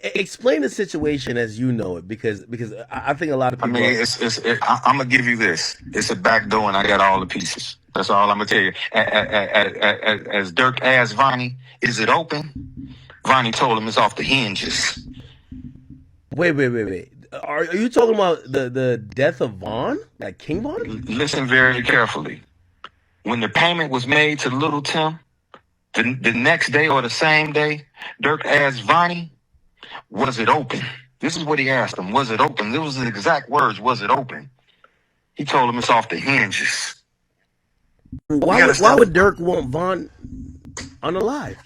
Explain the situation as you know it, because I think a lot of I people mean, are. I'm gonna give you this. It's a back door, and I got all the pieces. That's all I'm gonna tell you. As Dirk asked Vonnie, "Is it open?" Vonnie told him it's off the hinges. Wait. Are you talking about the death of Vaughn, like King Vaughn? Listen very carefully. When the payment was made to Little Tim, the next day or the same day, Dirk asked Vonnie, "Was it open?" This is what he asked him. Was it open? This was the exact words. Was it open? He told him it's off the hinges. We gotta Why stop. would Dirk want Vaughn unalived?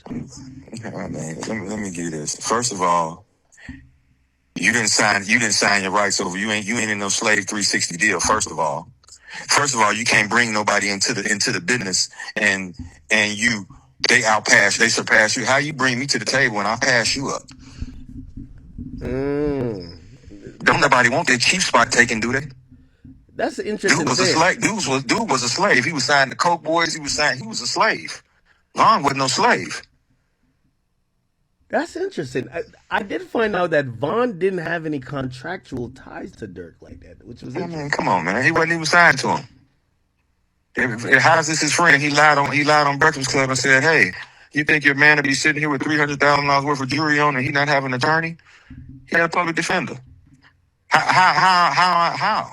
All right, man. Let me give you this. First of all, you didn't sign your rights over. You ain't in no slave 360 deal. First of all, you can't bring nobody into the business and they surpass you. How you bring me to the table and I pass you up? Mm, Don't nobody want that cheap spot taken, do they? that's an Dude interesting was a thing. slave. Dude was a slave. He was signed to Coke Boys. He was a slave. Vaughn wasn't no slave. That's interesting. I did find out that Vaughn didn't have any contractual ties to Dirk like that, which was I mean, interesting. come on, man. He wasn't even signed to him. How's this his friend? He lied on Breakfast Club and said, "Hey, you think your man to be sitting here with $300,000 worth of jewelry on and he not have an attorney? He had a public defender. How?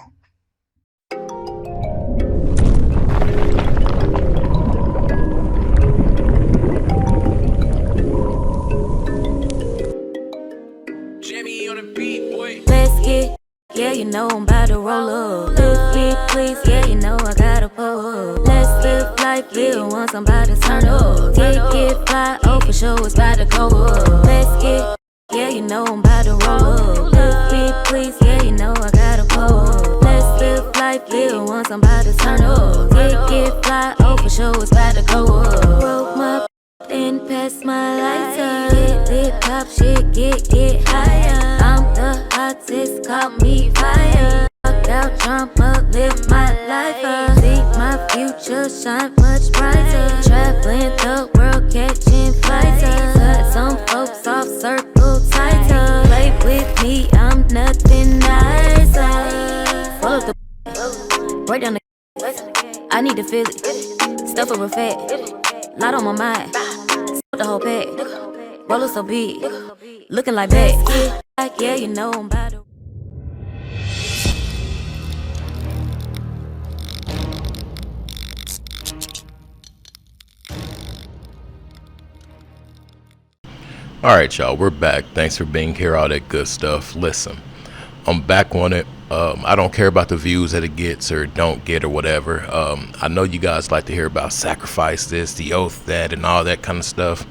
Jimmy on the beat, boy. Let's get, yeah, you know I'm about to roll up. Let's get, please, yeah, you know I gotta pull up. Let's live life, live once I'm about to turn up. Get fly, oh for sure it's about to go up. Let's get, yeah, you know I'm about to roll up. Let's get, please, yeah, you know I gotta pull up. Let's live life, live once I'm about to turn up. Get fly, oh for sure it's about to go up. Roll my then pass my lighter. Get lit, pop shit, get higher. I'm the hottest, call me fire. Fuck out, jump up, live my life up. See my future shine much brighter. Traveling the world, catching flights. Cut some folks off, circle tighter. Play with me, I'm nothing nicer. Pull up the break down the I need to feel it. Stuff over fat. Lot on my mind. The whole pack. Roller so big. Looking like back. Yeah, you know I'm about to. All right, y'all, we're back. Thanks for being here, all that good stuff. Listen, I'm back on it. I don't care about the views that it gets or don't get or whatever. I know you guys like to hear about sacrifice this, the oath that, and all that kind of stuff.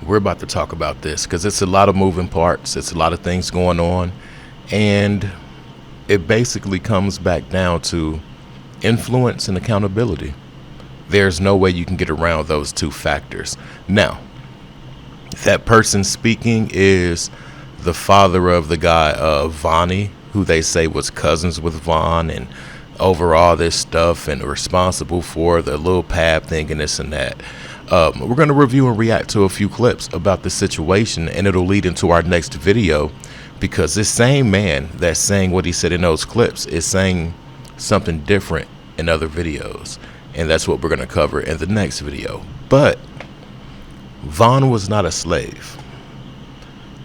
We're about to talk about this because it's a lot of moving parts. It's a lot of things going on. And it basically comes back down to influence and accountability. There's no way you can get around those two factors. Now, that person speaking is the father of the guy, Vonnie, who they say was cousins with Vaughn and over all this stuff and responsible for the little pab thing and this and that. We're going to review and react to a few clips about the situation, and it'll lead into our next video because this same man that's saying what he said in those clips is saying something different in other videos, and that's what we're going to cover in the next video. But Vaughn was not a slave.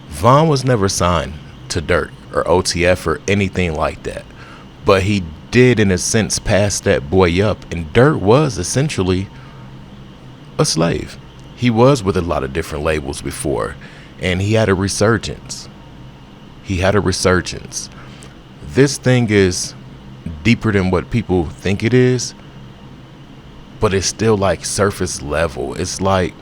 Vaughn was never signed to Dirk or OTF or anything like that. But he did, in a sense, pass that boy up. And Dirk was essentially a slave. He was with a lot of different labels before. And he had a resurgence. This thing is deeper than what people think it is. But it's still like surface level. It's like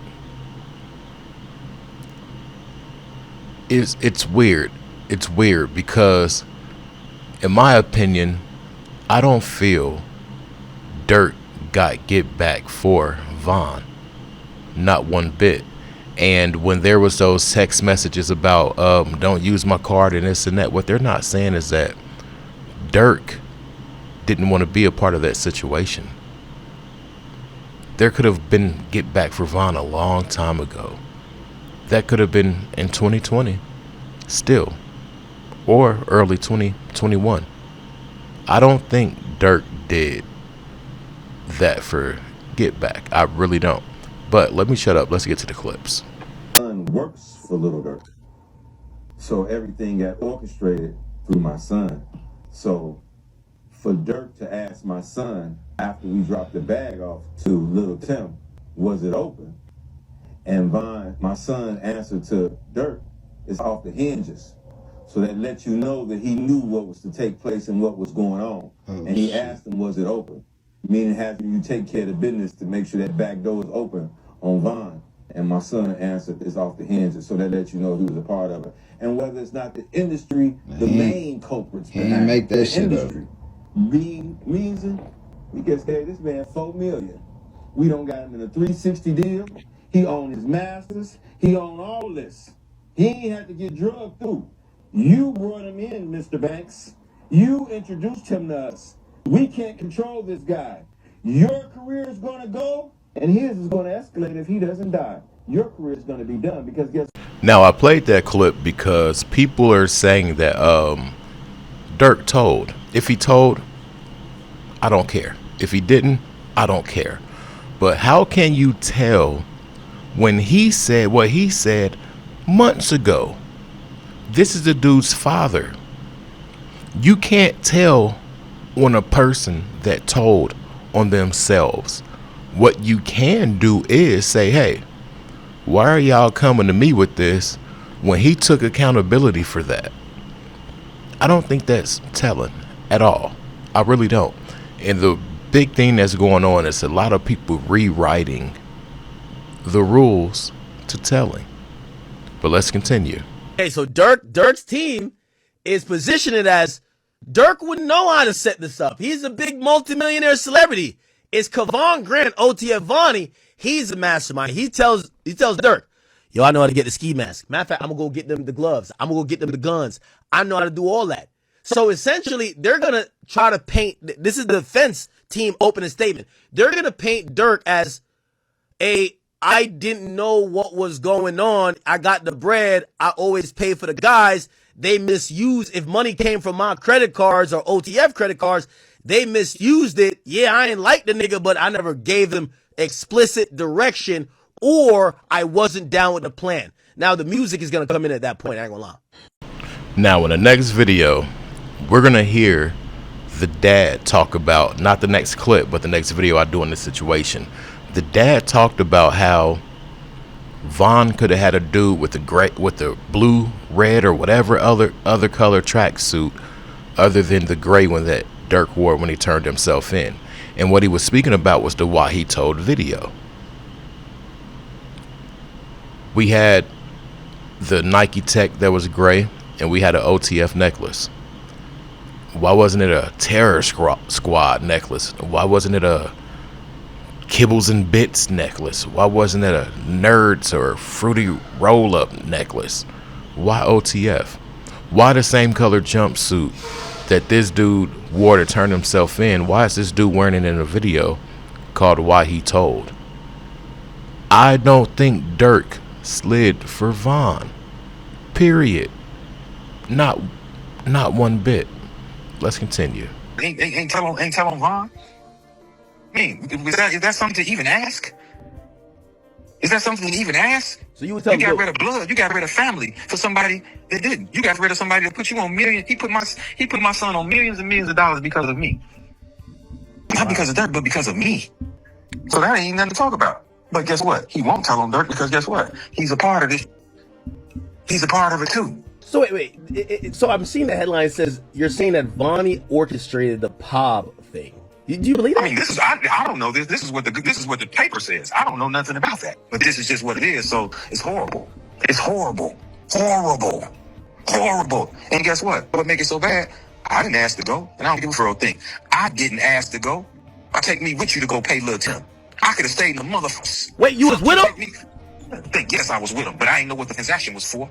it's weird. It's weird because, in my opinion, I don't feel Dirk got get back for Vaughn. Not one bit. And when there was those text messages about don't use my card and this and that, what they're not saying is that Dirk didn't want to be a part of that situation. There could have been get back for Vaughn a long time ago. That could have been in 2020. still, or early 2021. I don't think Dirk did that for Get Back. I really don't. But let me shut up. Let's get to the clips. Son works for Little Dirk. So everything got orchestrated through my son. So for Dirk to ask my son after we dropped the bag off to Little Tim, was it open? And Von, my son, answered to Dirk, it's off the hinges. So that lets you know that he knew what was to take place and what was going on. And he asked him, was it open? Meaning having you take care of the business to make sure that back door is open on Von. And my son answered, it's off the hinges. So that lets you know he was a part of it. And whether it's not the industry, the main culprits behind make that the shit industry. Reason, we just gave this man $4 million. We don't got him in a 360 deal. He owned his masters. He owned all this. He ain't had to get drugged through. You brought him in, Mr. Banks. You introduced him to us. We can't control this guy. Your career is going to go, and his is going to escalate if he doesn't die. Your career is going to be done because guess. Now, I played that clip because people are saying that Dirk told. If he told, I don't care. If he didn't, I don't care. But how can you tell when he said what he said months ago? This is the dude's father. You can't tell on a person that told on themselves. What you can do is say, hey, why are y'all coming to me with this when he took accountability for that? I don't think that's telling at all. I really don't. And the big thing that's going on is a lot of people rewriting the rules to telling. But let's continue. Okay, so Dirk's team is positioned as Dirk would know how to set this up. He's a big multimillionaire celebrity. It's Kavon Grant, OTF Vonnie. He's a mastermind. He tells Dirk, yo, I know how to get the ski mask. Matter of fact, I'm going to go get them the gloves. I'm going to go get them the guns. I know how to do all that. So essentially, they're going to try to paint, this is the defense team opening statement. They're going to paint Dirk as I didn't know what was going on. I got the bread. I always pay for the guys. They misuse, if money came from my credit cards or OTF credit cards, they misused it. Yeah, I ain't like the nigga, but I never gave them explicit direction or I wasn't down with the plan. Now the music is going to come in at that point. I ain't gonna lie. Now in the next video, we're going to hear the dad talk about, not the next clip, but the next video I do in this situation. The dad talked about how Von could have had a dude with the blue, red, or whatever other color tracksuit other than the gray one that Dirk wore when he turned himself in. And what he was speaking about was the Why He Told video. We had the Nike Tech that was gray, and we had an OTF necklace. Why wasn't it a Terror Squad necklace? Why wasn't it a Kibbles and Bits necklace? Why wasn't it a Nerds or Fruity Roll-Up necklace? Why OTF? Why the same color jumpsuit that this dude wore to turn himself in? Why is this dude wearing it in a video called Why He Told? I don't think Dirk slid for Von. Period. Not one bit. Let's continue. Ain't telling Von? I mean, is that something to even ask? Is that something to even ask? So you would tell You got him, rid of blood. You got rid of family for somebody that didn't. You got rid of somebody that put you on millions. He put my son on millions and millions of dollars because of me. Not because of Dirk, but because of me. So that ain't nothing to talk about. But guess what? He won't tell on Dirk because guess what? He's a part of this. He's a part of it too. So wait. So I'm seeing the headline says you're saying that Vonnie orchestrated the POB thing. Do you believe that? I mean, I don't know this. This is what the paper says. I don't know nothing about that. But this is just what it is. So it's horrible. It's horrible. Horrible. Horrible. And guess what? What make it so bad? I didn't ask to go, and I don't give a for thing. I didn't ask to go. I take me with you to go pay Lil Tim. I could have stayed in the motherfuckers. Wait, you was with him? Yes, I was with him, but I didn't know what the transaction was for.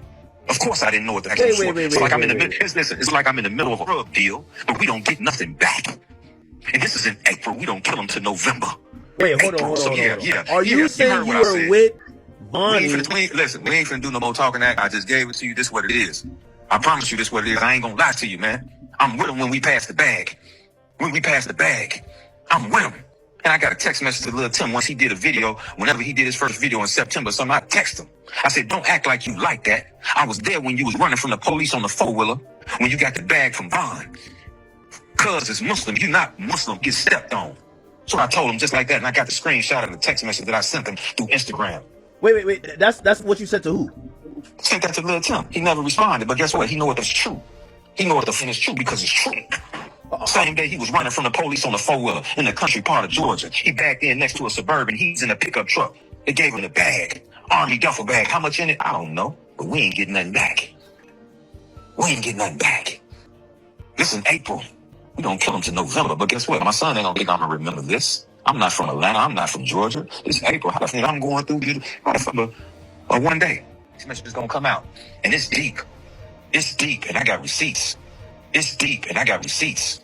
Of course, I didn't know what the transaction was for. It's like I'm in the middle. It's like I'm in the middle of a drug deal, but we don't get nothing back. And this is in April. We don't kill them till November. Wait, hold on. Yeah. Are you saying you were with Vonnie. Listen, we ain't finna do no more talking that. I just gave it to you. This what it is. I promise you this what it is. I ain't gonna lie to you, man. I'm with him when we pass the bag. When we pass the bag, I'm with him. And I got a text message to Lil Tim once he did a video, whenever he did his first video in September, something I text him. I said, don't act like you like that. I was there when you was running from the police on the four-wheeler, when you got the bag from Von. Cuz is Muslim, you not Muslim, get stepped on. So I told him just like that, and I got the screenshot of the text message that I sent him through Instagram. Wait. That's what you said to who? Sent that to Lil Tim. He never responded, but guess what? He know it was true. He know what the thing is true because it's true. Same day he was running from the police on the four-wheeler in the country part of Georgia. He backed in next to a Suburban. He's in a pickup truck. They gave him the bag. Army duffel bag. How much in it? I don't know. But we ain't getting nothing back. We ain't getting nothing back. This in April. We gonna kill him to November. But guess what? My son ain't gonna think I'm gonna remember this. I'm not from Atlanta. I'm not from Georgia. It's April. How the fuck I'm going through one day. This message is gonna come out. And it's deep. It's deep. And I got receipts. It's deep. And I got receipts.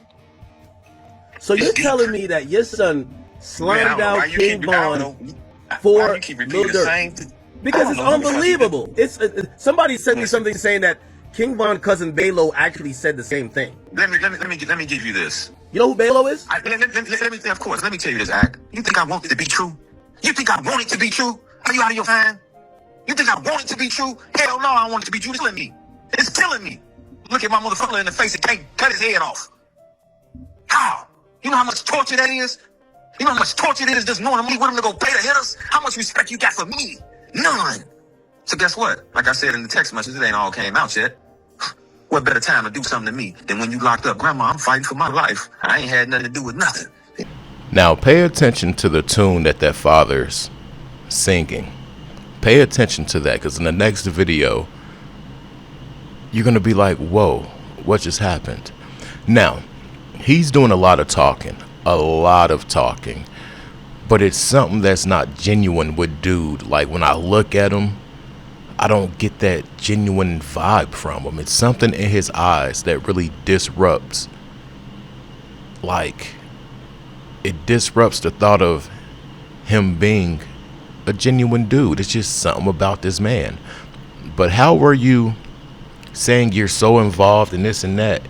So you're telling me that your son slimed out King Von for Lil Durk? Because it's unbelievable. It's somebody sent me something saying that King Von cousin Balo actually said the same thing. Let me give you this. You know who Balo is? Of course. Let me tell you this, Act. You think I want it to be true? You think I want it to be true? Are you out of your mind? You think I want it to be true? Hell no, I don't want it to be true. It's killing me. It's killing me. Look at my motherfucker in the face and can't cut his head off. How? You know how much torture that is? You know how much torture it is just knowing me with him to go pay the hitters? How much respect you got for me? None. So guess what? Like I said in the text message, it ain't all came out yet. What better time to do something to me than when you locked up? Grandma, I'm fighting for my life. I ain't had nothing to do with nothing. Now pay attention to the tune that father's singing. Pay attention to that, because in the next video, you're going to be like, whoa, what just happened? Now, he's doing a lot of talking, but it's something that's not genuine with dude. Like when I look at him, I don't get that genuine vibe from him. It's something in his eyes that really disrupts. Like, it disrupts the thought of him being a genuine dude. It's just something about this man. But how were you saying you're so involved in this and that,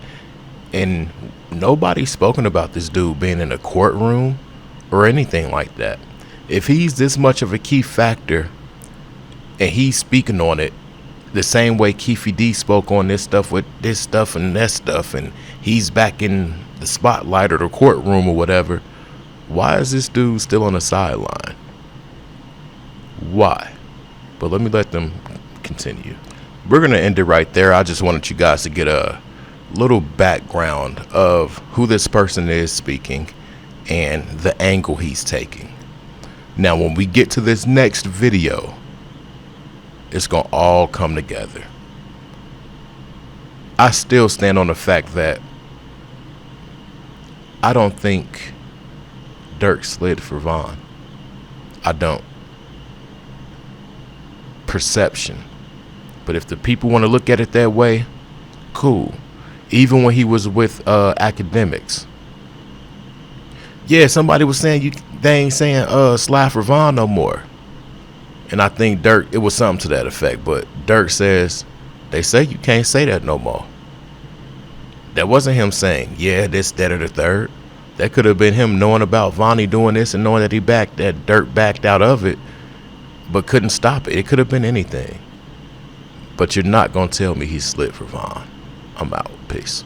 and nobody's spoken about this dude being in a courtroom or anything like that? If he's this much of a key factor and he's speaking on it the same way Keefe D spoke on this stuff with this stuff and that stuff, and he's back in the spotlight or the courtroom or whatever, why is this dude still on the sideline? Why? But let them continue. We're going to end it right there. I just wanted you guys to get a little background of who this person is speaking and the angle he's taking. Now, when we get to this next video, it's going to all come together. I still stand on the fact that I don't think Durk slid for Von. I don't. Perception. But if the people want to look at it that way, cool. Even when he was with academics. Yeah, somebody was saying they ain't saying slide for Von no more. And I think Durk, it was something to that effect. But Durk says, they say you can't say that no more. That wasn't him saying, yeah, this, that, or the third. That could have been him knowing about Vonnie doing this and knowing that Durk backed out of it, but couldn't stop it. It could have been anything. But you're not going to tell me he slid for Von. I'm out. Peace.